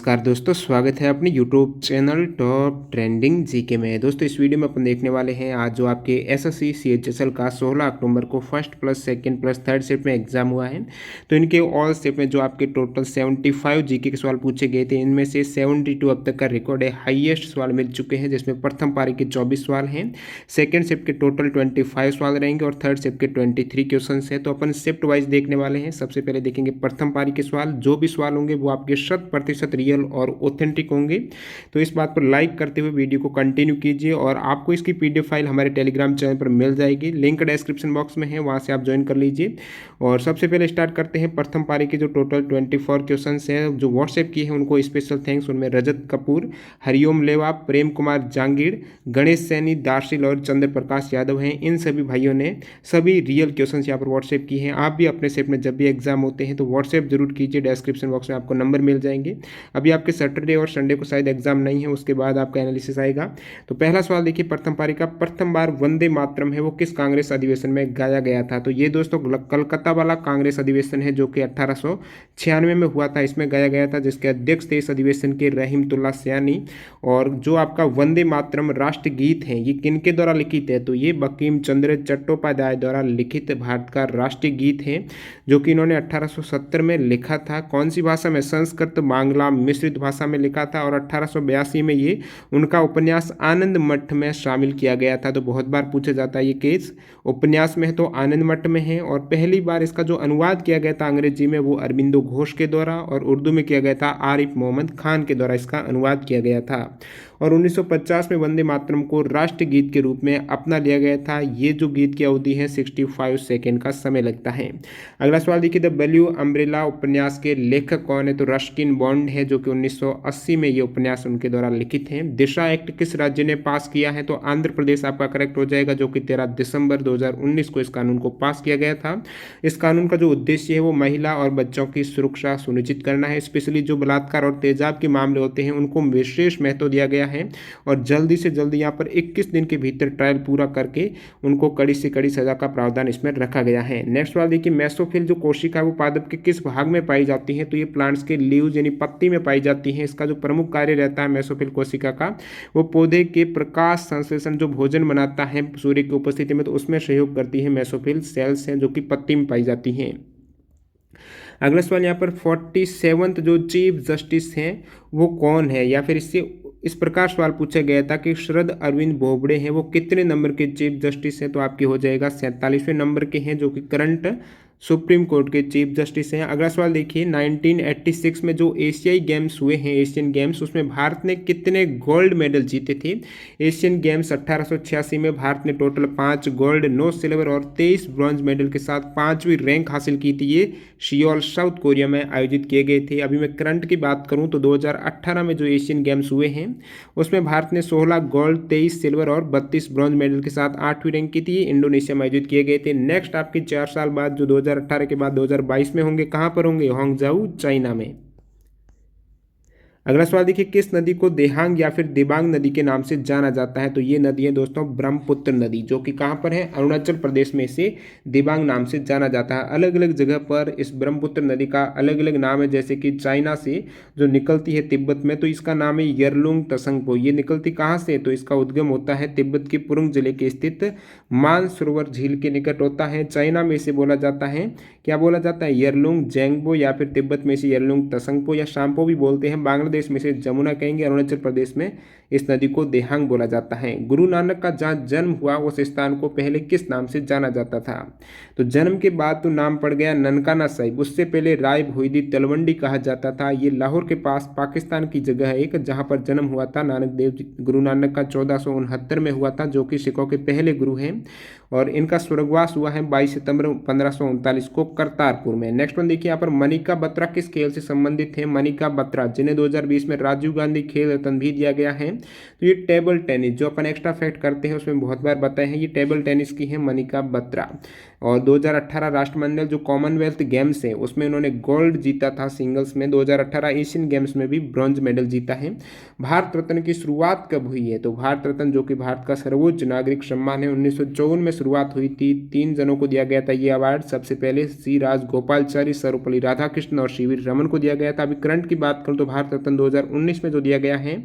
नमस्कार दोस्तों, स्वागत है अपने YouTube channel top trending GK में। दोस्तों इस वीडियो में अपन देखने वाले हैं आज जो आपके एसएससी सीएचएसएल का 16 अक्टूबर को first plus second plus third shift में एग्जाम हुआ है। तो इनके ऑल शिफ्ट में जो आपके टोटल 75 जीके के सवाल पूछे गए थे, इनमें से 72 अब तक का रिकॉर्ड है। हाईएस्ट सवाल मिल चुके हैं, जिसमें प्रथम पारी के 24 सवाल हैं, सेकेंड शिफ्ट के टोटल 25 सवाल रहेंगे और थर्ड शिफ्ट के 23 क्वेश्चन है। तो अपन शिफ्ट वाइज देखने वाले हैं। सबसे पहले देखेंगे प्रथम पारी के सवाल। जो भी सवाल होंगे वो आपके 100% रियल और ऑथेंटिक होंगे। तो इस बात पर लाइक करते हुए वीडियो को कंटिन्यू कीजिए और आपको इसकी पीडीएफ फाइल हमारे टेलीग्राम चैनल पर मिल जाएगी। लिंक डिस्क्रिप्शन बॉक्स में है, वहां से आप ज्वाइन कर लीजिए। और सबसे पहले स्टार्ट करते हैं प्रथम पारी के जो टोटल 24 क्वेश्चन है, जो व्हाट्सएप की है उनको स्पेशल थैंक्स। उनमें रजत कपूर, हरिओम लेवा, प्रेम कुमार जांगीर, गणेश सैनी, दार्शिल और चंद्र प्रकाश यादव हैं। इन सभी भाइयों ने सभी रियल क्वेश्चन यहाँ पर व्हाट्सएप की हैं। आप भी अपने शिफ्ट में जब भी एग्जाम होते हैं तो व्हाट्सएप जरूर कीजिए। डिस्क्रिप्शन बॉक्स में आपको नंबर मिल जाएंगे। अभी आपके सैटरडे और संडे को शायद एग्जाम नहीं है, उसके बाद आपका एनालिसिस आएगा। तो पहला सवाल देखिए प्रथम पारी का, प्रथम बार वंदे मातरम है वो किस कांग्रेस अधिवेशन में गाया गया था? तो ये दोस्तों कलकत्ता वाला कांग्रेस अधिवेशन है, जो कि 1896 में हुआ था, इसमें गाया गया था, जिसके अध्यक्ष थे इस अधिवेशन के रहीमतुल्लाह सयानी। और जो आपका वंदे मातरम राष्ट्रगीत है, ये किनके द्वारा लिखित है? तो ये बंकिम चंद्र चट्टोपाध्याय द्वारा लिखित भारत का राष्ट्रीय गीत है, जो कि इन्होंने 1870 में लिखा था। कौन सी भाषा में? संस्कृत बांग्ला मिश्रित भाषा में लिखा था। और 1882 में ये उनका उपन्यास आनंद मठ में शामिल किया गया था। तो बहुत बार पूछा जाता है ये केस उपन्यास में है तो आनंद मठ में है। और पहली बार इसका जो अनुवाद किया गया था अंग्रेजी में, वो अरबिंदो घोष के द्वारा, और उर्दू में किया गया था आरिफ मोहम्मद खान के द्वारा इसका अनुवाद किया गया था। और 1950 में वंदे मातरम को राष्ट्रीय गीत के रूप में अपना लिया गया था। ये जो गीत की अवधि है 65 सेकेंड का समय लगता है। अगला सवाल देखिए, द ब्लू अम्ब्रेला उपन्यास के लेखक कौन है? तो रस्किन बॉन्ड है, जो कि 1980 में ये उपन्यास उनके द्वारा लिखित है। दिशा एक्ट किस राज्य ने पास किया है? तो आंध्र प्रदेश आपका करेक्ट हो जाएगा, जो कि 13 दिसंबर 2019 को इस कानून को पास किया गया था। इस कानून का जो उद्देश्य है वो महिला और बच्चों की सुरक्षा सुनिश्चित करना है। स्पेशली जो बलात्कार और तेजाब के मामले होते हैं उनको विशेष महत्व दिया गया है। और जल्दी से जल्दी यहाँ पर 21 दिन के भीतर ट्रायल पूरा करके उनको कड़ी से कड़ी सजा का प्रावधान इसमें रखा गया है। नेक्स्ट सवाल देखिए, मेसोफिल जो कोशिका वो पादप के किस भाग में पाई जाती है? तो ये प्लांट्स के लीव्स यानी पत्ती में पाई जाती है। इसका जो प्रमुख कार्य रहता है मेसोफिल कोशिका का, वो पौधे के प्रकाश संश्लेषण, जो भोजन बनाता है सूर्य की उपस्थिति में, तो उसमें सहयोग करती है। मेसोफिल सेल्स हैं जो कि पत्ती में पाई जाती हैं। अगला सवाल यहाँ पर 47th जो चीफ जस्टिस हैं वो कौन है? या फिर इससे इस प्रकार सवाल पूछा गया था कि शरद अरविंद बोबड़े हैं वो कितने नंबर के चीफ जस्टिस हैं? तो आपके हो जाएगा 47वें नंबर के हैं, जो कि करंट सुप्रीम कोर्ट के चीफ जस्टिस हैं। अगला सवाल देखिए, 1986 में जो एशियाई गेम्स हुए हैं, एशियन गेम्स, उसमें भारत ने कितने गोल्ड मेडल जीते थे? एशियन गेम्स 1886 में भारत ने टोटल 5 गोल्ड, 9 सिल्वर और 23 ब्रॉन्ज मेडल के साथ 5वीं रैंक हासिल की थी। ये सियोल साउथ कोरिया में आयोजित किए गए थे। अभी मैं करंट की बात करूं तो 2018 में जो एशियन गेम्स हुए हैं उसमें भारत ने 16 गोल्ड, 23 सिल्वर और 32 ब्रॉन्ज मेडल के साथ 8वीं रैंक की थी। इंडोनेशिया में आयोजित किए गए थे। नेक्स्ट आपके 4 साल बाद जो 2018 के बाद 2022 में होंगे, कहाँ पर होंगे? हांगझाऊ चाइना में। अगला सवाल देखिए, किस नदी को देहांग या फिर दिबांग नदी के नाम से जाना जाता है? तो ये नदी है दोस्तों ब्रह्मपुत्र नदी, जो कि कहाँ पर है? अरुणाचल प्रदेश में इसे दिबांग नाम से जाना जाता है। अलग अलग जगह पर इस ब्रह्मपुत्र नदी का अलग अलग नाम है। जैसे कि चाइना से जो निकलती है तिब्बत में, तो इसका नाम है यरलुंग तसंगपो। ये निकलती कहाँ से? तो इसका उद्गम होता है तिब्बत के पुरुंग जिले के स्थित मानसरोवर झील के निकट होता है। चाइना में इसे बोला जाता है, क्या बोला जाता है? यरलुंग जेंगबो, या फिर तिब्बत में इसे यरलुंग तसंगपो या शाम्पो भी बोलते हैं। बांग्लादेश में इसे जमुना कहेंगे। अरुणाचल प्रदेश में इस नदी को देहांग बोला जाता है। गुरु नानक का जहाँ जन्म हुआ उस स्थान को पहले किस नाम से जाना जाता था? तो जन्म के बाद तो नाम पड़ गया ननकाना साहिब, उससे पहले राय भोईदी तलवंडी कहा जाता था। ये लाहौर के पास पाकिस्तान की जगह है एक, जहाँ पर जन्म हुआ था नानक देव जी, गुरु नानक का 1469 में हुआ था, जो कि सिखों के पहले गुरु हैं। और इनका स्वर्गवास हुआ है 22 सितंबर 1539 को करतारपुर में। नेक्स्ट वन देखिए, यहाँ पर मनिका बत्रा किस खेल से संबंधित है? मनिका बत्रा, जिन्हें 2020 में राजीव गांधी खेल रत्न भी दिया गया है। तो ये टेबल टेनिस, जो अपन एक्स्ट्रा फैक्ट करते हैं उसमें बहुत बार बताए हैं, ये टेबल टेनिस की है मनिका बत्रा। और 2018 राष्ट्रमंडल जो कॉमनवेल्थ गेम्स है उसमें उन्होंने गोल्ड जीता था सिंगल्स में। 2018 एशियन गेम्स में भी ब्रॉन्ज मेडल जीता है। भारत रत्न की शुरुआत कब हुई है? तो भारत रत्न जो कि भारत का सर्वोच्च नागरिक सम्मान है 1954 में शुरुआत हुई थी। 3 जनों को दिया गया था ये अवार्ड। सबसे पहले सी राजगोपालचारी, सर्वपल्ली राधाकृष्णन और सीवी रमन को दिया गया था। अभी करंट की बात करूं तो भारत रत्न 2019 में जो दिया गया है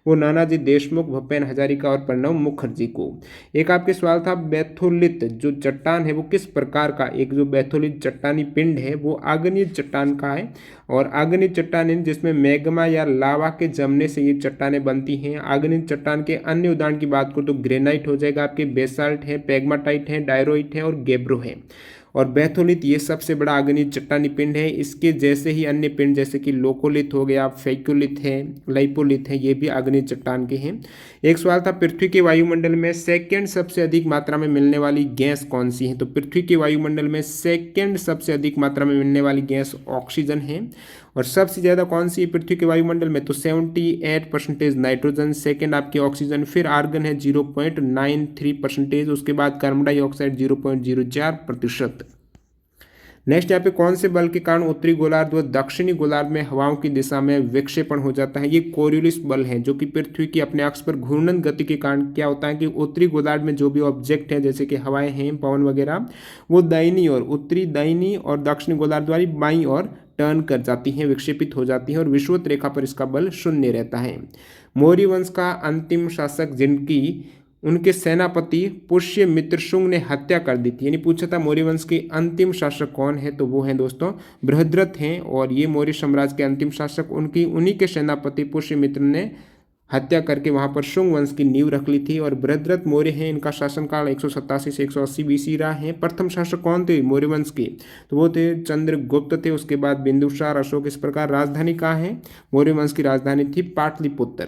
वो नानाजी देशमुख, भूपेन हजारिका और प्रणब मुखर्जी को। एक आपके सवाल था बैथोलिथ जो चट्टान है वो किस प्रकार का, एक जो बैथोलिथ चट्टानी पिंड है वो आग्नेय चट्टान का है। और आग्नेय चट्टान जिसमें मैग्मा या लावा के जमने से ये चट्टानें बनती हैं। आग्नेय चट्टान के अन्य उदाहरण की बात करूँ तो ग्रेनाइट हो जाएगा, आपके बेसाल्ट है, पेग्माटाइट है, डायरोइट है और गेब्रो है। और बैथोलिथ ये सबसे बड़ा आग्नेय चट्टानी पिंड है। इसके जैसे ही अन्य पिंड जैसे कि लोकोलिथ हो गया, फैक्योलिथ है, लाइपोलिथ है, ये भी आग्नेय चट्टान के हैं। एक सवाल था पृथ्वी के वायुमंडल में सेकंड सबसे अधिक मात्रा में मिलने वाली गैस कौन सी है? तो पृथ्वी के वायुमंडल में सेकंड सबसे अधिक मात्रा में मिलने वाली गैस ऑक्सीजन है। और सबसे ज़्यादा कौन सी है पृथ्वी के वायुमंडल में? तो 78% नाइट्रोजन, सेकंड आपकी ऑक्सीजन, फिर आर्गन है 0.93%, उसके बाद कार्बन डाइऑक्साइड 0.04%। नेक्स्ट यहाँ पे कौन से बल के कारण उत्तरी गोलार्ध व दक्षिणी गोलार्ध में हवाओं की दिशा में विक्षेपण हो जाता है? ये कोरियोलिस बल है जो कि पृथ्वी की अपने अक्ष पर घूर्णन गति के कारण क्या होता है कि उत्तरी गोलार्ध में जो भी ऑब्जेक्ट है जैसे कि हवाएं हैं, पवन वगैरह, वो दाहिनी और उत्तरी दाहिनी और दक्षिणी गोलार्ध वाली बाईं और टर्न कर जाती हैं, विक्षेपित हो जाती हैं और विषुवत रेखा पर इसका बल शून्य रहता है। मौर्य वंश का अंतिम शासक जिनकी उनके सेनापति पुष्यमित्र शुंग ने हत्या कर दी थी, यानी पूछा था मौर्य वंश के अंतिम शासक कौन है, तो वो हैं दोस्तों बृहद्रथ हैं। और ये मौर्य साम्राज्य के अंतिम शासक उन्हीं के सेनापति पुष्यमित्र ने हत्या करके वहां पर शुंग वंश की नींव रख ली थी। और बृहद्रथ मौर्य हैं, इनका शासनकाल 187 से 180 BC रहा है। प्रथम शासक कौन थे मौर्य वंश के? तो वो थे चंद्रगुप्त थे। उसके बाद बिंदुसार, अशोक। इस प्रकार राजधानी कहाँ है? मौर्य वंश की राजधानी थी पाटलिपुत्र।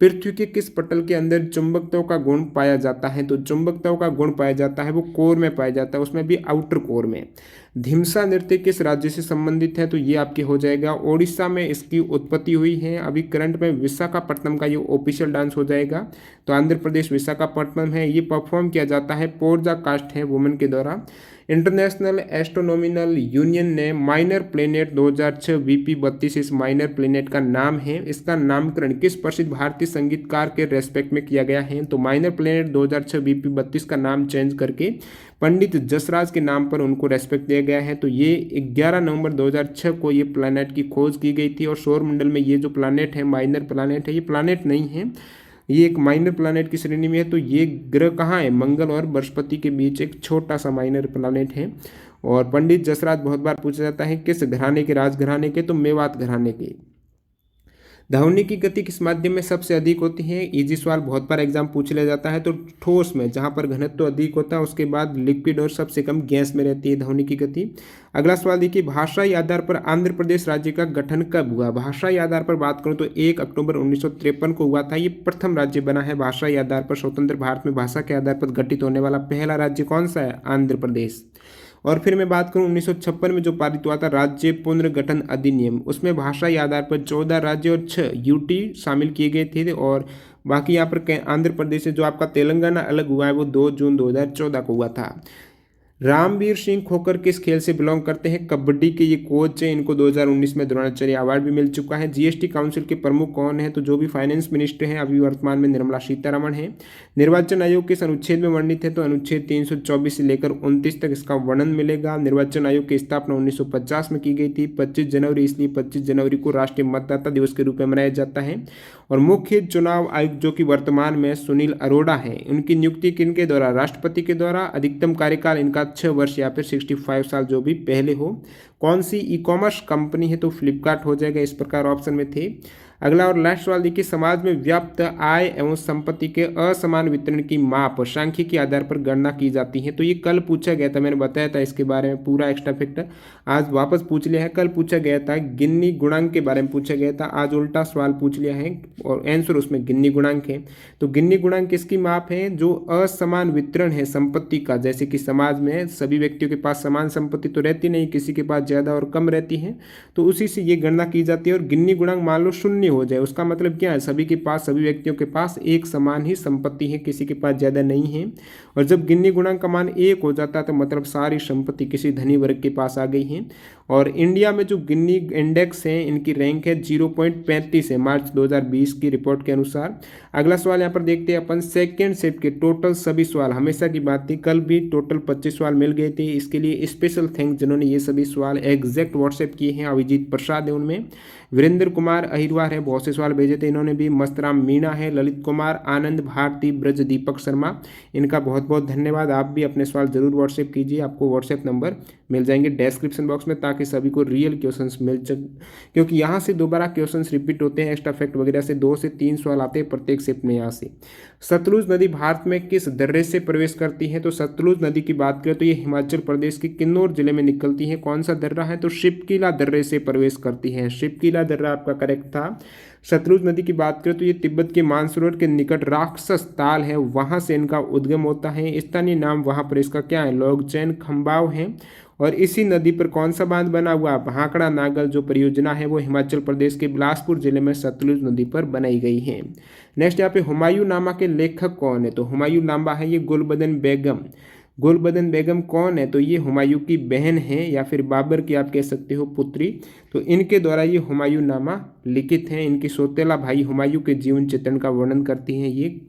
पृथ्वी के किस पटल के अंदर चुंबकत्व का गुण पाया जाता है? तो चुंबकत्व का गुण पाया जाता है वो कोर में पाया जाता है, उसमें भी आउटर कोर में। धिमसा नृत्य किस राज्य से संबंधित है? तो ये आपके हो जाएगा ओडिशा में इसकी उत्पत्ति हुई है। अभी करंट में विशाखापट्टनम का ये ऑफिशियल डांस हो जाएगा। तो आंध्र प्रदेश विशाखापट्टनम है। ये परफॉर्म किया जाता है पोर्जा कास्ट है वुमेन के द्वारा। इंटरनेशनल एस्ट्रोनॉमिकल यूनियन ने माइनर प्लेनेट 2006 VP32 इस माइनर प्लेनेट का नाम है। इसका नामकरण किस प्रसिद्ध भारतीय संगीतकार के रेस्पेक्ट में किया गया है? तो माइनर प्लेनेट 2006 VP32 का नाम चेंज करके पंडित जसराज के नाम पर उनको रेस्पेक्ट दिया गया है। तो ये 11 नवंबर 2006 को ये प्लैनेट की खोज की गई थी। और सौरमंडल में ये जो प्लैनेट है माइनर प्लैनेट है, ये प्लैनेट नहीं है, ये एक माइनर प्लैनेट की श्रेणी में है। तो ये ग्रह कहाँ है? मंगल और बृहस्पति के बीच एक छोटा सा माइनर प्लैनेट है। और पंडित जसराज बहुत बार पूछा जाता है किस घराने के? राजघराने के, तो मेवात घराने के। ध्वनि की गति किस माध्यम में सबसे अधिक होती है? इजी सवाल बहुत बार एग्जाम पूछ लिया जाता है। तो ठोस में, जहां पर घनत्व अधिक होता है, उसके बाद लिक्विड और सबसे कम गैस में रहती है ध्वनि की गति। अगला सवाल देखिए, भाषाई आधार पर आंध्र प्रदेश राज्य का गठन कब हुआ? भाषाई आधार पर बात करूं तो 1 अक्टूबर 1953 को हुआ था। ये प्रथम राज्य बना है भाषाई आधार पर। स्वतंत्र भारत में भाषा के आधार पर गठित होने वाला पहला राज्य कौन सा है? आंध्र प्रदेश। और फिर मैं बात करूं 1956 में जो पारित हुआ था राज्य पुनर्गठन अधिनियम, उसमें भाषाई आधार पर 14 राज्य और 6 UT शामिल किए गए थे। और बाकी यहाँ पर आंध्र प्रदेश से जो आपका तेलंगाना अलग हुआ है वो 2 जून 2014 को हुआ था। रामवीर सिंह खोखर किस खेल से बिलोंग करते हैं? कबड्डी के ये कोच हैं। इनको 2019 में द्रोणाचार्य अवार्ड भी मिल चुका है। GST काउंसिल के प्रमुख कौन है? तो जो भी फाइनेंस मिनिस्टर हैं अभी वर्तमान में निर्मला सीतारमण है। निर्वाचन आयोग किस अनुच्छेद में वर्णित है? तो अनुच्छेद 324 से लेकर 29 तक इसका वर्णन मिलेगा। निर्वाचन आयोग की स्थापना 1950 में की गई थी। 25 जनवरी, इसलिए 25 जनवरी को राष्ट्रीय मतदाता दिवस के रूप में मनाया जाता है। और मुख्य चुनाव आयुक्त जो कि वर्तमान में सुनील अरोड़ा है, उनकी नियुक्ति किनके द्वारा? राष्ट्रपति के द्वारा। अधिकतम कार्यकाल इनका 6 वर्ष या फिर 65 साल जो भी पहले हो। कौन सी ई-कॉमर्स कंपनी है? तो फ्लिपकार्ट हो जाएगा। इस प्रकार ऑप्शन में थे। अगला और लास्ट सवाल देखिए, समाज में व्याप्त आय एवं संपत्ति के असमान वितरण की माप सांख्यिकी के आधार पर गणना की जाती है। तो ये कल पूछा गया था, मैंने बताया था इसके बारे में पूरा एक्स्ट्रा फैक्ट आज वापस पूछ लिया है। कल पूछा गया था गिन्नी गुणांक के बारे में पूछा गया था, आज उल्टा सवाल पूछ लिया है और आंसर उसमें गिन्नी गुणांक है। तो गिन्नी गुणांक किसकी माप है? जो असमान वितरण है संपत्ति का, जैसे कि समाज में सभी व्यक्तियों के पास समान संपत्ति तो रहती नहीं, किसी के पास ज़्यादा और कम रहती है, तो उसी से ये गणना की जाती है। और गिन्नी गुणांक मान लो 0 हो जाए। उसका मतलब क्या है, सभी के पास, सभी व्यक्तियों के पास एक समान ही संपत्ति है, किसी के पास ज़्यादा नहीं है। और जब गिन्नी गुणांक का मान 1 हो जाता है तो मतलब सारी संपत्ति किसी धनी वर्ग के पास आ गई है। और इंडिया में जो गिन्नी इंडेक्स है, इनकी रैंक है 0.35 है मार्च 2020 की रिपोर्ट के अनुसार। अगला सवाल यहाँ पर देखते हैं अपन, सेकेंड शिफ्ट के टोटल सभी सवाल, हमेशा की बात थी, कल भी टोटल 25 सवाल मिल गए थे। इसके लिए स्पेशल थैंक्स जिन्होंने ये सभी सवाल एग्जैक्ट व्हाट्सएप किए हैं। अभिजीत प्रसाद है उनमें, वीरेंद्र कुमार अहिरवार है, बहुत से सवाल भेजे थे इन्होंने भी, मस्तराम मीणा है, ललित कुमार, आनंद भारती, ब्रज दीपक शर्मा, इनका बहुत बहुत धन्यवाद। आप भी अपने सवाल जरूर व्हाट्सएप कीजिए, आपको व्हाट्सएप नंबर मिल जाएंगे डिस्क्रिप्शन बॉक्स में, ताकि सभी को रियल क्वेश्चंस मिल सके, क्योंकि यहाँ से दोबारा क्वेश्चंस रिपीट होते हैं, एक्स्ट्रा फैक्ट वगैरह से 2 से 3 सवाल आते हैं प्रत्येक शिफ्ट में। यहाँ से सतलुज नदी भारत में किस दर्रे से प्रवेश करती है? तो सतलुज नदी की बात करें तो ये हिमाचल प्रदेश के किन्नौर जिले में निकलती है। कौन सा दर्रा है? तो शिपकीला दर्रे से प्रवेश करती है। शिपकीला दर्रा आपका करेक्ट था। सतलुज नदी की बात करें तो ये तिब्बत के मानसरोवर के निकट राक्षस ताल है, वहां से इनका उद्गम होता है। स्थानीय नाम वहां पर इसका क्या है? लोगचैन खंबाव है। और इसी नदी पर कौन सा बांध बना हुआ? भाखड़ा नागल जो परियोजना है वो हिमाचल प्रदेश के बिलासपुर जिले में सतलुज नदी पर बनाई गई है। नेक्स्ट यहाँ पे हुमायूं नामा के लेखक कौन है? तो हुमायूं नामा है ये गुलबदन बेगम। गुलबदन बेगम कौन है? तो ये हुमायूं की बहन है, या फिर बाबर की आप कह सकते हो पुत्री। तो इनके द्वारा ये हुमायूं नामा लिखित है। इनकी सौतेला भाई हुमायूं के जीवन चित्रण का वर्णन करती हैं ये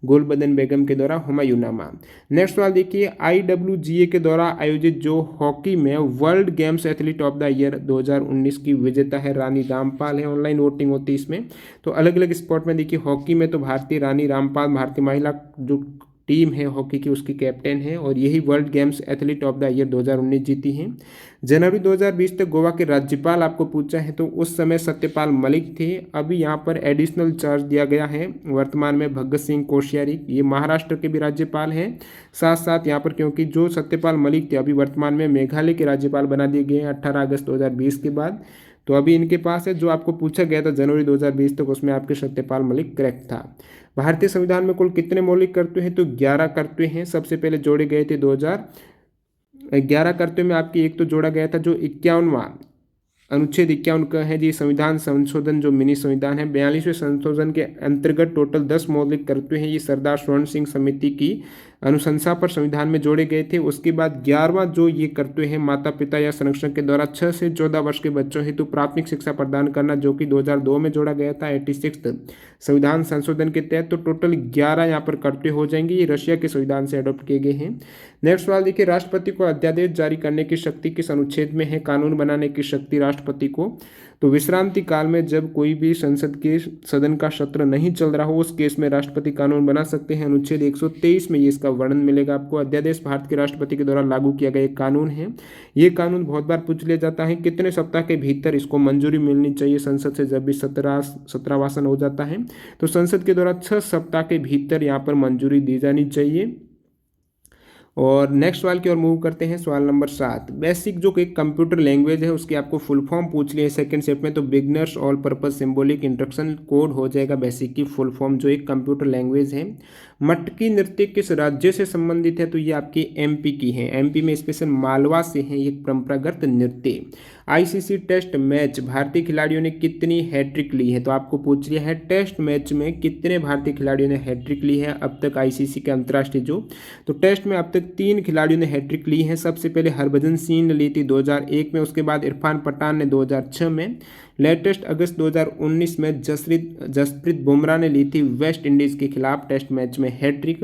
गुलबदन बेगम के द्वारा हुमायूं नामा। नेक्स्ट सवाल देखिए, IWGA के द्वारा आयोजित जो हॉकी में world games athlete of the year 2019 की विजेता है रानी रामपाल है। ऑनलाइन वोटिंग होती है इसमें। तो अलग अलग स्पोर्ट में देखिए, हॉकी में तो भारतीय रानी रामपाल, भारतीय महिला जो टीम है हॉकी की उसकी कैप्टन है, और यही world games athlete of the year 2019 जीती हैं। जनवरी 2020 तक गोवा के राज्यपाल आपको पूछा है तो उस समय सत्यपाल मलिक थे। अभी यहाँ पर एडिशनल चार्ज दिया गया है, वर्तमान में भगत सिंह कोश्यारी, ये महाराष्ट्र के भी राज्यपाल हैं। साथ साथ यहाँ पर क्योंकि जो सत्यपाल मलिक थे अभी वर्तमान में मेघालय के राज्यपाल बना दिए गए हैं 18 अगस्त 2020 के बाद। तो अभी इनके पास है, जो आपको पूछा गया था जनवरी 2020 तक, उसमें आपके सत्यपाल मलिक करेक्ट था। भारतीय संविधान में कुल कितने मौलिक कर्तव्य हैं? तो 11 कर्तव्य हैं। सबसे पहले जोड़े गए थे 2011 कर्तव्य में आपकी एक तो जोड़ा गया था जो 51वां अनुच्छेद 51 का है जी, संविधान संशोधन जो मिनी संविधान है। 42वें संशोधन के अंतर्गत टोटल 10 मौलिक कर्तव्य हैं, ये सरदार स्वर्ण सिंह समिति की अनुशंसा पर संविधान में जोड़े गए थे। उसके बाद 11वां जो ये कर्तव्य है, माता पिता या संरक्षक के द्वारा 6 से 14 वर्ष के बच्चों हेतु प्राथमिक शिक्षा प्रदान करना, जो कि 2002 में जोड़ा गया था 86 संविधान संशोधन के तहत। तो टोटल 11 यहाँ पर कर्तव्य हो जाएंगे, ये रशिया के संविधान से अडॉप्ट किए गए हैं। नेक्स्ट सवाल देखिए, राष्ट्रपति को अध्यादेश जारी करने की शक्ति किस अनुच्छेद में है? कानून बनाने की शक्ति राष्ट्रपति को। तो विश्रांति काल में जब कोई भी संसद के सदन का सत्र नहीं चल रहा हो उस केस में राष्ट्रपति कानून बना सकते हैं, अनुच्छेद 123 में ये इसका वर्णन मिलेगा आपको। अध्यादेश भारत के राष्ट्रपति के द्वारा लागू किया गया एक कानून है। ये कानून बहुत बार पूछ लिया जाता है, कितने सप्ताह के भीतर इसको मंजूरी मिलनी चाहिए संसद से जब भी सत्रवासन हो जाता है? तो संसद के द्वारा 6 सप्ताह के भीतर यहाँ पर मंजूरी दी जानी चाहिए। और नेक्स्ट सवाल की ओर मूव करते हैं, सवाल नंबर 7। बेसिक जो एक कंप्यूटर लैंग्वेज है उसकी आपको फुल फॉर्म पूछ लिया है सेकंड स्टेप में, तो beginners all purpose symbolic instruction code हो जाएगा बेसिक की फुल फॉर्म, जो एक कंप्यूटर लैंग्वेज है। मटकी नृत्य किस राज्य से संबंधित है? तो ये आपकी MP की है। MP में स्पेशल मालवा से है ये परंपरागत नृत्य। ICC टेस्ट मैच भारतीय खिलाड़ियों ने कितनी हैट्रिक ली है? तो आपको पूछ लिया है टेस्ट मैच में कितने भारतीय खिलाड़ियों ने हैट्रिक ली है अब तक ICC के अंतर्राष्ट्रीय जो। तो टेस्ट में अब तक 3 खिलाड़ियों ने हैट्रिक ली है। सबसे पहले हरभजन सिंह ने ली थी 2001 में, उसके बाद इरफान पठान ने 2006 में, लेटेस्ट अगस्त 2019 में जसप्रीत बुमराह ने ली थी वेस्ट इंडीज के खिलाफ टेस्ट मैच में हैट्रिक।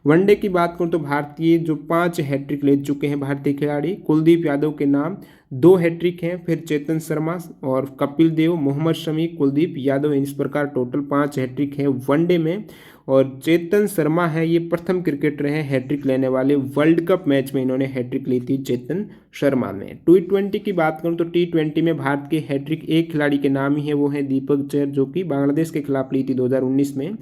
वनडे की बात करूं तो भारतीय जो 5 हैट्रिक ले चुके हैं भारतीय खिलाड़ी, कुलदीप यादव के नाम 2 हैट्रिक हैं, फिर चेतन शर्मा और कपिल देव, मोहम्मद शमी, कुलदीप यादव, इस प्रकार टोटल 5 हैट्रिक है वनडे में। और चेतन शर्मा है ये प्रथम क्रिकेटर हैं हैट्रिक लेने वाले, वर्ल्ड कप मैच में इन्होंने हैट्रिक ली थी चेतन शर्मा ने। T20 की बात करूं तो T20 में भारत के हैट्रिक एक खिलाड़ी के नाम ही है, वो है दीपक चहर, जो कि बांग्लादेश के खिलाफ ली थी 2019 में।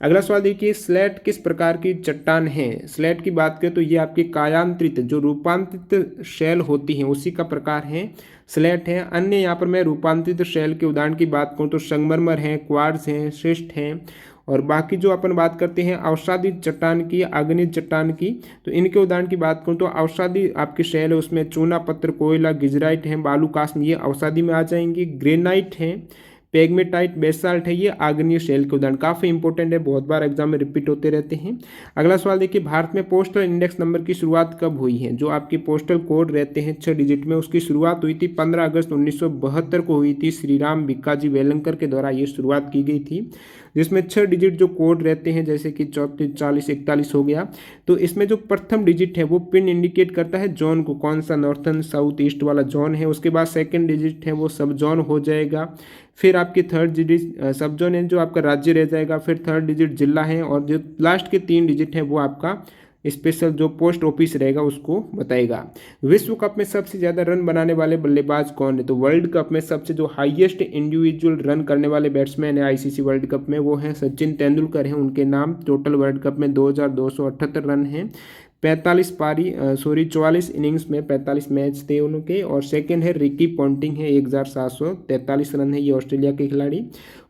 अगला सवाल देखिए, स्लेट किस प्रकार की चट्टान है? स्लेट की बात करें तो ये आपके कायांतरित जो रूपांतरित शैल होती हैं उसी का प्रकार है स्लेट है। अन्य यहाँ पर मैं रूपांतरित शैल के उदाहरण की बात करूँ तो संगमरमर है, क्वार्ट्ज हैं, शिस्ट हैं, और बाकी जो अपन बात करते हैं अवसादित चट्टान की, अग्निज चट्टान की, तो इनके उदाहरण की बात करूँ तो अवसादी आपकी शैल है, उसमें चूना पत्थर, कोयला, गिजराइट है, बालू कास्म, ये अवसादी में आ जाएंगी। ग्रेनाइट है, पेगमेटाइट, बेसाल्ट है, ये आग्नेय शैल के उदाहरण। काफ़ी इंपॉर्टेंट है, बहुत बार एग्जाम में रिपीट होते रहते हैं। अगला सवाल देखिए, भारत में पोस्टल इंडेक्स नंबर की शुरुआत कब हुई है? जो आपके पोस्टल कोड रहते हैं 6 डिजिट में, उसकी शुरुआत हुई थी 15 अगस्त 1972 को हुई थी। श्रीराम भिक्काजी वेलंकर के द्वारा ये शुरुआत की गई थी, जिसमें 6 डिजिट जो कोड रहते हैं, जैसे कि 34, 40, 41 हो गया। तो इसमें जो प्रथम डिजिट है वो पिन इंडिकेट करता है जोन को, कौन सा नॉर्थन, साउथ, ईस्ट वाला जोन है। उसके बाद सेकंड डिजिट है वो सब जोन हो जाएगा। फिर आपकी थर्ड डिजिट सब जोन है जो आपका राज्य रह जाएगा। फिर थर्ड डिजिट जिला है, और जो लास्ट के 3 डिजिट है वो आपका स्पेशल जो पोस्ट ऑफिस रहेगा उसको बताएगा। विश्व कप में सबसे ज़्यादा रन बनाने वाले बल्लेबाज कौन है? तो वर्ल्ड कप में सबसे जो हाईएस्ट इंडिविजुअल रन करने वाले बैट्समैन है आईसीसी वर्ल्ड कप में, वो हैं सचिन तेंदुलकर हैं। उनके नाम टोटल वर्ल्ड कप में 2278 रन हैं। 44 इनिंग्स में 45 मैच थे उनके। और सेकंड है रिकी पॉन्टिंग है, 1743 रन है, ये ऑस्ट्रेलिया के खिलाड़ी।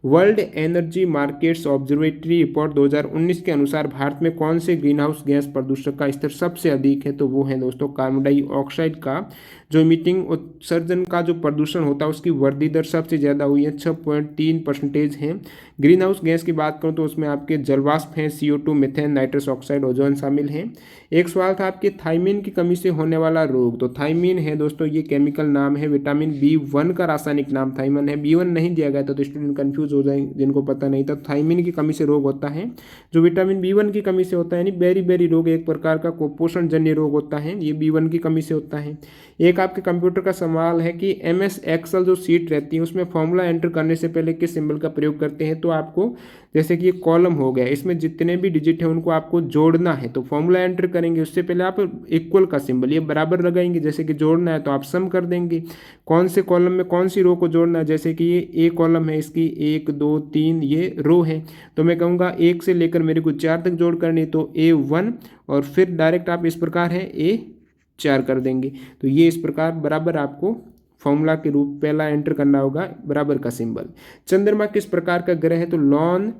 World energy markets observatory report 2019 के अनुसार भारत में कौन से ग्रीन हाउस गैस प्रदूषक का स्तर सबसे अधिक है? तो वो है दोस्तों कार्बन डाइऑक्साइड का। जो मीटिंग उत्सर्जन का जो प्रदूषण होता है उसकी वृद्धि दर सबसे ज़्यादा हुई है, 6.3% है। ग्रीन हाउस गैस की बात करूँ तो उसमें आपके जलवाष्प हैं, CO2, methane, nitrous oxide, ozone शामिल हैं। एक सवाल था आपके थायमीन की कमी से होने वाला रोग। तो थायमीन है दोस्तों, ये केमिकल नाम है, विटामिन B1 का रासायनिक नाम थायमन है। B1 नहीं दिया गया तो स्टूडेंट कंफ्यूज हो जाएंगे जिनको पता नहीं था। थायमीन की कमी से रोग होता है जो विटामिन B1 की कमी से होता है, यानी बेरी रोग एक प्रकार का कुपोषण जन्य रोग होता है, ये B1 की कमी से होता है। एक आपके कंप्यूटर का सवाल है कि MS एक्सेल जो सीट रहती है उसमें फॉर्मूला एंटर करने से पहले किस सिंबल का प्रयोग करते हैं? तो आपको जैसे कि ये कॉलम हो गया, इसमें जितने भी डिजिट है उनको आपको जोड़ना है, तो फॉर्मूला एंटर करेंगे उससे पहले आप इक्वल का सिंबल ये बराबर लगाएंगे। जैसे कि जोड़ना है तो आप सम कर देंगे, कौन से कॉलम में कौन सी रो को जोड़ना है। जैसे कि ये A कॉलम है, इसकी 1 2 3 ये रो है, तो मैं कहूँगा 1 से लेकर मेरे को 4 तक जोड़ करनी, तो A1 और फिर डायरेक्ट आप इस प्रकार है A4 कर देंगे। तो ये इस प्रकार बराबर आपको फॉर्मूला के रूप पहला एंटर करना होगा, बराबर का सिंबल। चंद्रमा किस प्रकार का ग्रह है? तो नॉन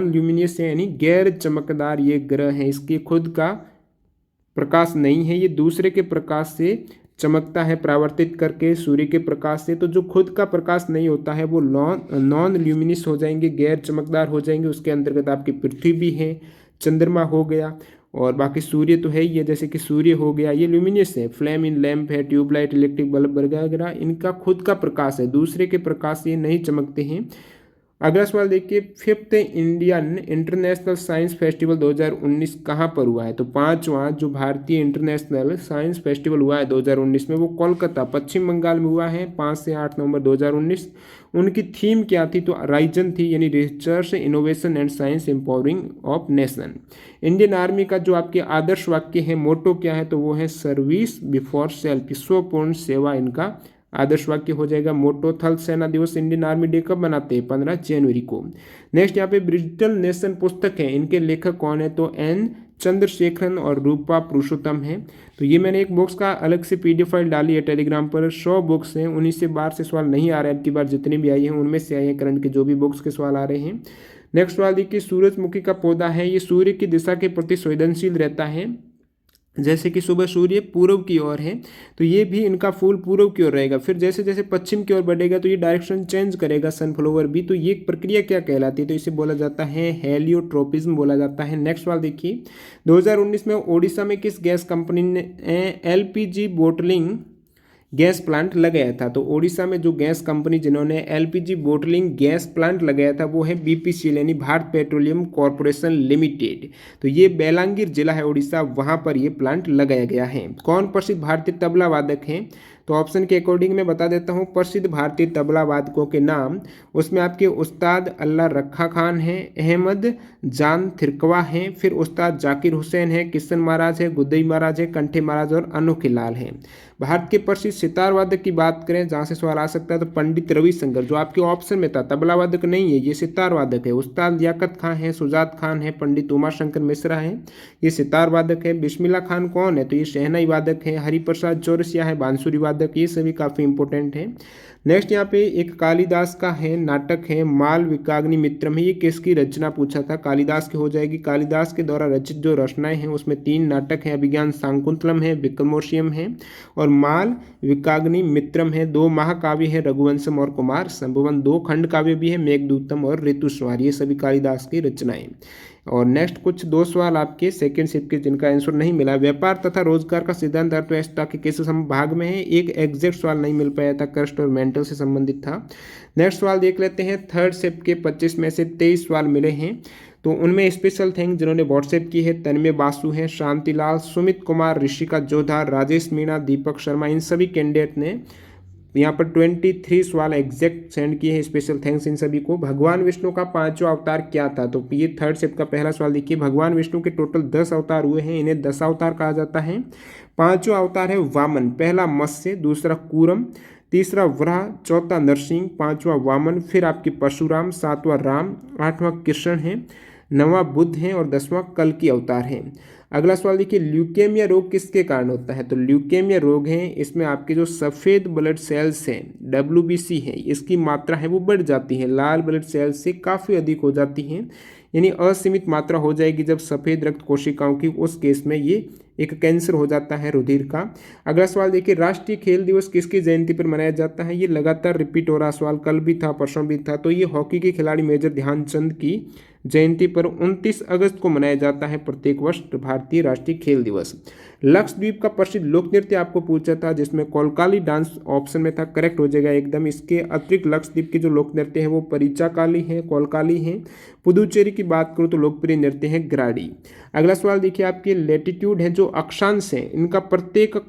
ल्यूमिनियस है, यानी गैर चमकदार ये ग्रह है। इसके खुद का प्रकाश नहीं है, ये दूसरे के प्रकाश से चमकता है, परावर्तित करके सूर्य के प्रकाश से। तो जो खुद का प्रकाश नहीं होता है वो नॉन ल्यूमिनियस हो जाएंगे, गैर चमकदार हो जाएंगे। उसके अंतर्गत आपकी पृथ्वी भी है, चंद्रमा हो गया, और बाकी सूर्य तो है ही है। जैसे कि सूर्य हो गया ये ल्यूमिनियस है, फ्लेम इन लैंप है, ट्यूबलाइट, इलेक्ट्रिक बल्ब वगैरह इनका खुद का प्रकाश है, दूसरे के प्रकाश से नहीं चमकते हैं। अगला सवाल देखिए, 5th Indian international science festival 2019 कहाँ पर हुआ है? तो 5वां जो भारतीय इंटरनेशनल साइंस फेस्टिवल हुआ है 2019 में, वो कोलकाता पश्चिम बंगाल में हुआ है 5 से 8 नवंबर 2019। उनकी थीम क्या थी? तो राइजन थी, यानी research, innovation and science empowering of nation. Indian army का जो आपके आदर्श वाक्य है, मोटो क्या है? तो वो है सर्विस बिफोर सेल्फ, स्वपूर्ण सेवा इनका आदर्श वाक्य हो जाएगा। मोटो। थल सेना दिवस इंडियन आर्मी डे कब मनाते हैं? 15 जनवरी को। नेक्स्ट यहाँ पे ब्रिजिटल नेशन पुस्तक है, इनके लेखक कौन है? तो N चंद्रशेखरन और रूपा पुरुषोत्तम है। तो ये मैंने एक बुक्स का अलग से PDF फाइल डाली है टेलीग्राम पर, 100 बुक्स हैं, उन्हीं से बाहर से सवाल नहीं आ रहे हैं। अब की बार जितनी भी आई हैं उनमें से आए हैं करंट के जो भी बुक्स के सवाल आ रहे हैं। नेक्स्ट सवाल देखिए, सूरजमुखी का पौधा है, ये सूर्य की दिशा के प्रति संवेदनशील रहता है। जैसे कि सुबह सूर्य पूर्व की ओर है तो ये भी इनका फूल पूर्व की ओर रहेगा, फिर जैसे जैसे पश्चिम की ओर बढ़ेगा तो ये डायरेक्शन चेंज करेगा, सनफ्लावर भी। तो ये प्रक्रिया क्या कहलाती है? तो इसे बोला जाता है हेलियोट्रोपिज्म बोला जाता है। नेक्स्ट सवाल देखिए, 2019 में ओडिशा में किस गैस कंपनी ने LPG बोटलिंग गैस प्लांट लगाया था? तो ओडिशा में जो गैस कंपनी जिन्होंने LPG बोटलिंग गैस प्लांट लगाया था वो है BPCL, यानी भारत पेट्रोलियम कॉरपोरेशन लिमिटेड। तो ये बेलांगीर जिला है ओडिशा, वहाँ पर ये प्लांट लगाया गया है। कौन प्रसिद्ध भारतीय तबला वादक हैं? तो ऑप्शन के अकॉर्डिंग मैं बता देता हूँ प्रसिद्ध भारतीय तबला वादकों के नाम। उसमें आपके उस्ताद अल्लाह रखा खान है, अहमद जान थिरकवा हैं, फिर उस्ताद जाकिर हुसैन है, किशन महाराज है, गुद्दई महाराज है, कंठे महाराज और अनोखे लाल हैं। भारत के प्रसिद्ध सितार वादक की बात करें जहाँ से सवाल आ सकता है तो पंडित रविशंकर, जो आपके ऑप्शन में था, तबला वादक नहीं है, ये सितार वादक है। उस्ताद लियाकत खान है, सुजात खान है, पंडित उमाशंकर मिश्रा है, ये सितार वादक है। बिस्मिल्ला खान कौन है? तो ये शहनाई वादक है। हरिप्रसाद चौरसिया है, बांसुरी वादक वादक, ये सभी काफ़ी इंपॉर्टेंट है। नेक्स्ट यहाँ पे एक कालिदास का है नाटक है मालविकाग्नि मित्रम है, ये किसकी रचना पूछा था, कालिदास की हो जाएगी। कालिदास के द्वारा रचित जो रचनाएं हैं उसमें 3 नाटक हैं, अभिज्ञान शाकुंतलम है, विक्रमोर्वशीयम है और मालविकाग्नि मित्रम है। 2 महाकाव्य है, रघुवंशम और कुमार संभवन। 2 खंड काव्य भी है, मेघदूतम और ऋतुस्वार, ये सभी कालिदास की रचनाएं। और नेक्स्ट कुछ 2 सवाल आपके सेकंड शिफ्ट के जिनका आंसर नहीं मिला। व्यापार तथा रोजगार का सिद्धांत अर्थव्यवस्था के किस भाग में है, एक एग्जैक्ट सवाल नहीं मिल पाया था, कष्ट और मेंटल से संबंधित था। नेक्स्ट सवाल देख लेते हैं। थर्ड शिफ्ट के 25 में से 23 सवाल मिले हैं, तो उनमें स्पेशल थैंक जिन्होंने व्हाट्सएप की है, तन्मय बासु हैं, शांतिलाल, सुमित कुमार, ऋषिका जोधार, राजेश मीणा, दीपक शर्मा, इन सभी कैंडिडेट ने यहाँ पर 23 सवाल एग्जैक्ट सेंड किए हैं। स्पेशल थैंक्स इन सभी को। भगवान विष्णु का 5वां अवतार क्या था, तो ये थर्ड शिफ्ट का पहला सवाल देखिए। भगवान विष्णु के टोटल 10 अवतार हुए हैं, इन्हें 10 अवतार कहा जाता है। 5वां अवतार है वामन, पहला मत्स्य, दूसरा कूरम, तीसरा वराह, चौथा नरसिंह, 5वां वामन, फिर आपके परशुराम, 7वां राम, 8वां कृष्ण है, 9वां बुद्ध है और 10वां कल्कि अवतार है। अगला सवाल देखिए, ल्यूकेमिया रोग किसके कारण होता है, तो ल्यूकेमिया रोग है, इसमें आपके जो सफ़ेद ब्लड सेल्स हैं WBC है, इसकी मात्रा है वो बढ़ जाती है, लाल ब्लड सेल्स से काफ़ी अधिक हो जाती हैं, यानी असीमित मात्रा हो जाएगी जब सफ़ेद रक्त कोशिकाओं की, उस केस में ये एक कैंसर हो जाता है रुधिर का। अगला सवाल देखिए, राष्ट्रीय खेल दिवस किसकी जयंती पर मनाया जाता है, ये लगातार रिपीट हो रहा सवाल, कल भी था परसों भी था, तो ये हॉकी के खिलाड़ी मेजर ध्यानचंद की जयंती पर 29 अगस्त को मनाया जाता है प्रत्येक वर्ष भारतीय राष्ट्रीय खेल दिवस। लक्षद्वीप का प्रसिद्ध लोक नृत्य आपको पूछा था, जिसमें कोलकाली डांस ऑप्शन में था, करेक्ट हो जाएगा एकदम। इसके अतिरिक्त लक्षद्वीप के जो लोक नृत्य है वो परिचाकाली है, कोलकाली है। पुदुचेरी की बात करूँ तो लोकप्रिय नृत्य है ग्राडी। अगला सवाल देखिए, आपके लेटीट्यूड है, जो अक्षांश है, इनका प्रत्येक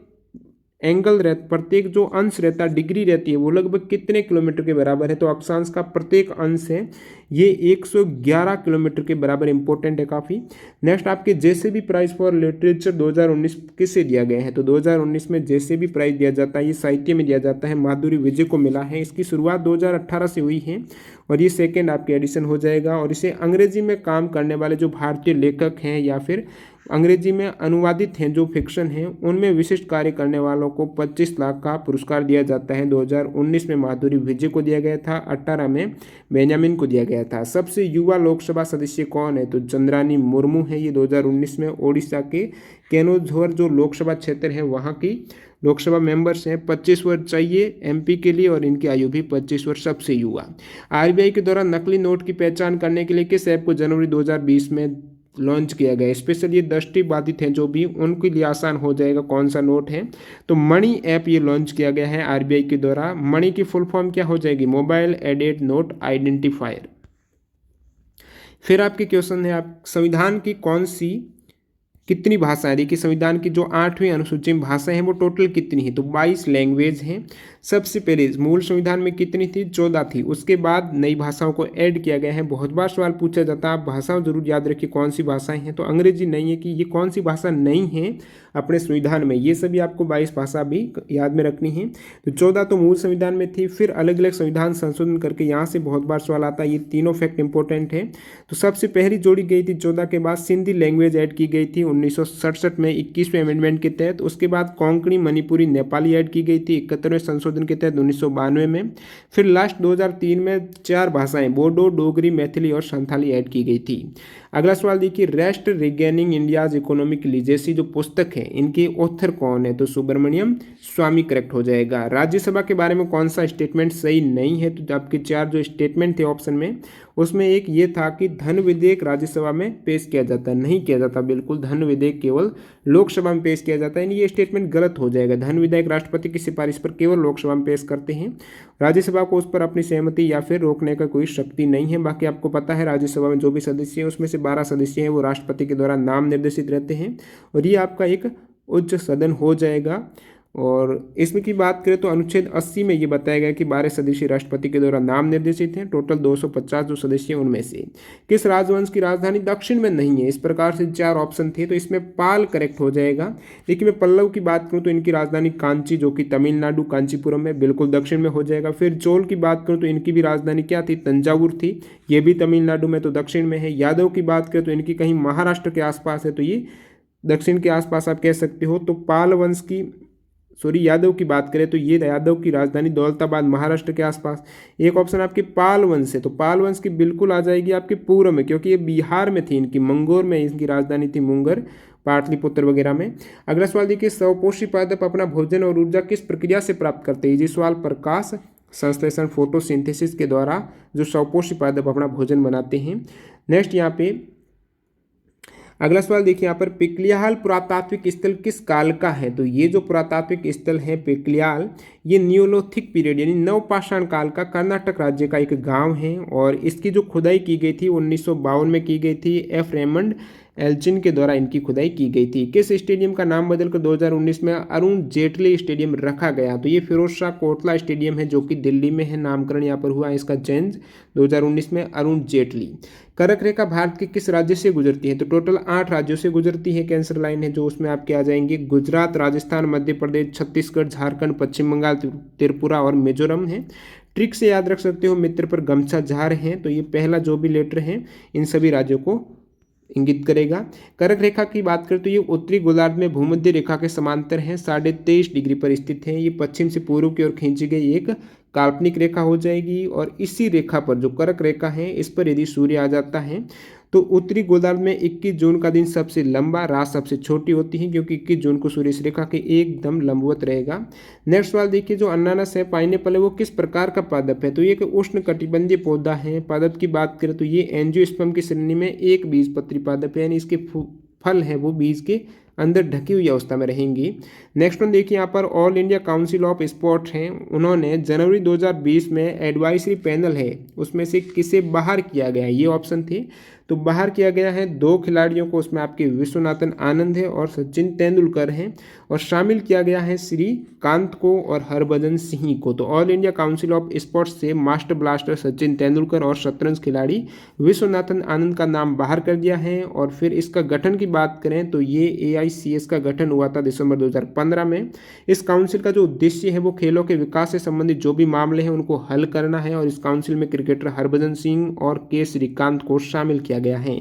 एंगल प्रत्येक जो अंश रहता है, डिग्री रहती है, वो लगभग कितने किलोमीटर के बराबर है, तो अक्षांश का प्रत्येक अंश है ये 111 किलोमीटर के बराबर, इंपॉर्टेंट है काफ़ी। नेक्स्ट आपके जेसीबी प्राइज फॉर लिटरेचर 2019 किसे दिया गया है, तो 2019 में जेसीबी प्राइज दिया जाता है, ये साहित्य में दिया जाता है, माधुरी विजय को मिला है। इसकी शुरुआत 2018 से हुई है और ये सेकेंड आपके एडिशन हो जाएगा। और इसे अंग्रेजी में काम करने वाले जो भारतीय लेखक हैं या फिर अंग्रेजी में अनुवादित हैं जो फिक्शन हैं, उनमें विशिष्ट कार्य करने वालों को 25 लाख का पुरस्कार दिया जाता है। 2019 में माधुरी विजय को दिया गया था, 18 में बेंजामिन को दिया गया था। सबसे युवा लोकसभा सदस्य कौन है, तो चंद्रानी मुर्मू है, ये 2019 में ओडिशा के केनोझर जो लोकसभा क्षेत्र है वहाँ की लोकसभा मेंबर्स हैं। 25 वर्ष चाहिए MP के लिए और इनकी आयु भी 25 वर्ष, सबसे युवा। RBI के द्वारा नकली नोट की पहचान करने के लिए किस ऐप को जनवरी 2020 में लॉन्च किया गया, स्पेशल ये दृष्टिबाधित हैं जो भी, उनके लिए आसान हो जाएगा कौन सा नोट है, तो मणि ऐप ये लॉन्च किया गया है RBI के द्वारा। मणि की फुल फॉर्म क्या हो जाएगी, मोबाइल एडेड नोट आइडेंटिफायर। फिर आपके क्वेश्चन है, आप संविधान की कौन सी कितनी भाषाएं, देखिए संविधान की जो 8वीं अनुसूची में भाषाएं हैं वो टोटल कितनी है, तो 22 लैंग्वेज हैं। सबसे पहले मूल संविधान में कितनी थी, 14 थी, उसके बाद नई भाषाओं को ऐड किया गया है। बहुत बार सवाल पूछा जाता है, आप भाषाओं जरूर याद रखिए कौन सी भाषाएं हैं, तो अंग्रेजी नहीं है कि ये कौन सी भाषा नहीं है अपने संविधान में, ये सभी आपको 22 भाषा भी याद में रखनी है। तो 14 तो मूल संविधान में थी, फिर अलग अलग संविधान संशोधन करके, यहाँ से बहुत बार सवाल आता है, ये तीनों फैक्ट इंपॉर्टेंट है। तो सबसे पहली जोड़ी गई थी 14 के बाद सिंधी लैंग्वेज ऐड की गई थी 1967 में 21वें अमेंडमेंट के तहत। उसके बाद कोंकणी मणिपुरी नेपाली ऐड की गई थी 71वें संशोधन के तहत 1992 में। फिर लास्ट 2003 में 4 भाषाएं बोडो, डोगरी, मैथिली और संथाली ऐड की गई थी। अगला सवाल देखिए, rest regaining India's economic legacy जो पुस्तक है, इनके ऑथर कौन है, तो सुब्रमण्यम स्वामी करेक्ट हो जाएगा। राज्यसभा के बारे में कौन सा स्टेटमेंट सही नहीं है, तो आपके 4 जो स्टेटमेंट थे ऑप्शन में, उसमें एक ये था कि धन विधेयक राज्यसभा में पेश किया जाता है, नहीं किया जाता बिल्कुल, धन विधेयक केवल लोकसभा में पेश किया जाता है, ये स्टेटमेंट गलत हो जाएगा। धन विधेयक राष्ट्रपति की सिफारिश पर केवल लोकसभा में पेश करते हैं, राज्यसभा को उस पर अपनी सहमति या फिर रोकने का कोई शक्ति नहीं है। बाकी आपको पता है राज्यसभा में जो भी सदस्य हैं उसमें से 12 सदस्य हैं वो राष्ट्रपति के द्वारा नाम निर्देशित रहते हैं और ये आपका एक उच्च सदन हो जाएगा। और इसमें की बात करें तो अनुच्छेद 80 में ये बताया गया कि 12 सदस्य राष्ट्रपति के द्वारा नाम निर्देशित हैं। टोटल 250 जो सदस्य हैं उनमें से किस राजवंश की राजधानी दक्षिण में नहीं है, इस प्रकार से 4 ऑप्शन थे, तो इसमें पाल करेक्ट हो जाएगा। देखिए मैं पल्लव की बात करूं तो इनकी राजधानी कांची जो कि तमिलनाडु कांचीपुरम में बिल्कुल दक्षिण में हो जाएगा। फिर चोल की बात करूँ तो इनकी भी राजधानी क्या थी, तंजावुर थी, ये भी तमिलनाडु में तो दक्षिण में है। यादव की बात करें तो इनकी कहीं महाराष्ट्र के आसपास है, तो ये दक्षिण के आसपास आप कह सकते हो। तो पाल वंश की यादव की बात करें तो ये यादव की राजधानी दौलताबाद महाराष्ट्र के आसपास। एक ऑप्शन आपकी पाल वंश है, तो पाल वंश की बिल्कुल आ जाएगी आपके पूर्व में, क्योंकि ये बिहार में थी, इनकी मंगोर में इनकी राजधानी थी, मुंगर, पाटलिपुत्र वगैरह में। अगला सवाल देखिए, स्वपोषी पादप अपना भोजन और ऊर्जा किस प्रक्रिया से प्राप्त करते हैं? ये सवाल प्रकाश संश्लेषण फोटोसिंथेसिस के द्वारा जो स्वपोषी पादप अपना भोजन बनाते हैं। नेक्स्ट यहाँ पे अगला सवाल देखिए यहाँ पर, पिकलियाल पुरातात्विक स्थल किस काल का है? तो ये जो पुरातात्विक स्थल है पिकलियाल, ये न्यूलोथिक पीरियड यानी नवपाषाण काल का कर्नाटक राज्य का एक गांव है और इसकी जो खुदाई की गई थी 1952 में की गई थी। एफ रेमंड एल्चिन के द्वारा इनकी खुदाई की गई थी। किस स्टेडियम का नाम बदलकर 2019 में अरुण जेटली स्टेडियम रखा गया? तो ये फिरोज शाह कोटला स्टेडियम है जो कि दिल्ली में है, नामकरण यहाँ पर हुआ है इसका चेंज 2019 में अरुण जेटली। कर्क रेखा भारत के किस राज्य से गुजरती है? तो टोटल 8 राज्यों से गुजरती है। कैंसर लाइन है जो उसमें आपके आ जाएंगे गुजरात, राजस्थान, मध्य प्रदेश, छत्तीसगढ़, झारखंड, पश्चिम बंगाल, त्रिपुरा और मिजोरम है। ट्रिक से याद रख सकते हो, मित्र पर गमछा झार है, तो ये पहला जो भी लेटर है इन सभी राज्यों को इंगित करेगा। कर्क रेखा की बात करें तो ये उत्तरी गोलार्ध में भूमध्य रेखा के समांतर है, 23.5 डिग्री पर स्थित है। ये पश्चिम से पूर्व की ओर खींची गई एक काल्पनिक रेखा हो जाएगी और इसी रेखा पर जो कर्क रेखा है इस पर यदि सूर्य आ जाता है तो उत्तरी गोलार्ध में 21 जून का दिन सबसे लंबा, रात सबसे छोटी होती है क्योंकि 21 जून को सूर्य इस रेखा के एकदम लंबवत रहेगा। नेक्स्ट सवाल देखिए, जो अनानास है, पाइनएप्पल है, वो किस प्रकार का पादप है? तो ये एक उष्ण कटिबंधीय पौधा है। पादप की बात करें तो ये एंजियोस्पर्म की श्रेणी में एक बीजपत्री पादप है, यानी इसके फल है वो बीज के अंदर ढकी हुई अवस्था में रहेंगी। नेक्स्ट वन देखिए यहाँ पर, all India council of sport हैं, उन्होंने जनवरी 2020 में एडवाइजरी पैनल है उसमें से किसे बाहर किया गया? ये ऑप्शन थे, तो बाहर किया गया है 2 खिलाड़ियों को, उसमें आपके विश्वनाथन आनंद है और सचिन तेंदुलकर हैं, और शामिल किया गया है श्रीकांत को और हरभजन सिंह को। तो all India council of sports से मास्टर ब्लास्टर सचिन तेंदुलकर और शतरंज खिलाड़ी विश्वनाथन आनंद का नाम बाहर कर दिया है। और फिर इसका गठन की बात करें तो ये AICS का गठन हुआ था दिसंबर 2015 में। इस काउंसिल का जो उद्देश्य है वो खेलों के विकास से संबंधित जो भी मामले हैं उनको हल करना है, और इस काउंसिल में क्रिकेटर हरभजन सिंह और के श्रीकांत को शामिल किया गया है।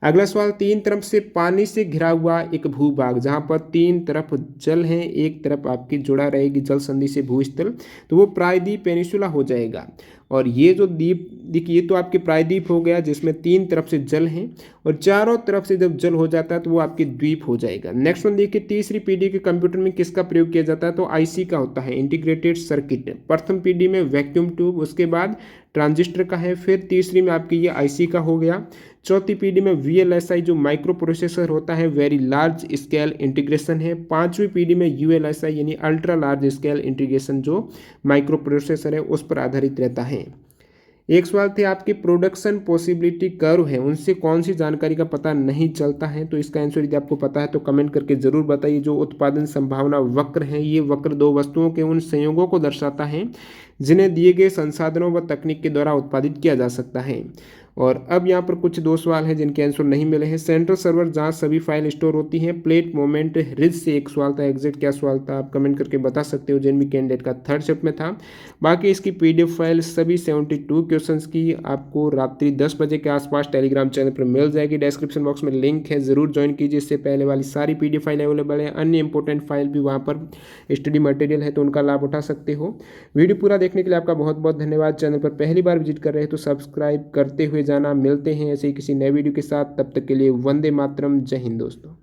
अगला सवाल, 3 तरफ से पानी से घिरा हुआ एक भूभाग जहां पर 3 तरफ जल है, एक तरफ आपकी जुड़ा रहेगी जल संधि से भूस्थल, तो वो प्रायद्वीप पेनिसुला हो जाएगा। और ये जो द्वीप देखिए, ये तो आपके प्रायद्वीप हो गया जिसमें 3 तरफ से जल है, और चारों तरफ से जब जल हो जाता है तो वो आपकी द्वीप हो जाएगा। नेक्स्ट वन देखिए, तीसरी पीढ़ी के कंप्यूटर में किसका प्रयोग किया जाता है? तो IC का होता है, इंटीग्रेटेड सर्किट। प्रथम पीढ़ी में वैक्यूम ट्यूब, उसके बाद ट्रांजिस्टर का है, फिर तीसरी में आपकी ये IC का हो गया। चौथी पीढ़ी में VLSI जो माइक्रो प्रोसेसर होता है, वेरी लार्ज स्केल इंटीग्रेशन है। पांचवी पीढ़ी में ULSI यानी अल्ट्रा लार्ज स्केल इंटीग्रेशन जो माइक्रो प्रोसेसर है उस पर आधारित रहता है। एक सवाल थे आपके, प्रोडक्शन पॉसिबिलिटी कर्व है उनसे कौन सी जानकारी का पता नहीं चलता है? तो इसका आंसर यदि आपको पता है तो कमेंट करके जरूर बताइए। जो उत्पादन संभावना वक्र है, ये वक्र 2 वस्तुओं के उन संयोगों को दर्शाता है जिन्हें दिए गए संसाधनों व तकनीक के द्वारा उत्पादित किया जा सकता है। और अब यहाँ पर कुछ 2 सवाल हैं जिनके आंसर नहीं मिले हैं। सेंट्रल सर्वर जहाँ सभी फाइल स्टोर होती हैं, प्लेट मोमेंट रिज से एक सवाल था, एग्जैक्ट क्या सवाल था आप कमेंट करके बता सकते हो, जेएनवी कैंडिडेट का 3rd शिफ्ट में था। बाकी इसकी PDF फाइल सभी 72 क्वेश्चंस की आपको रात्रि 10 बजे के आसपास टेलीग्राम चैनल पर मिल जाएगी। डिस्क्रिप्शन बॉक्स में लिंक है, जरूर ज्वाइन कीजिए। इससे पहले वाली सारी PDF फाइल अवेलेबल है, अन्य इंपॉर्टेंट फाइल भी वहाँ पर स्टडी मटेरियल है तो उनका लाभ उठा सकते हो। वीडियो पूरा देखने के लिए आपका बहुत बहुत धन्यवाद। चैनल पर पहली बार विजिट कर रहे हैं तो सब्सक्राइब करते हुए जाना। मिलते हैं ऐसे ही किसी नए वीडियो के साथ, तब तक के लिए वंदे मातरम, जय हिंद दोस्तों।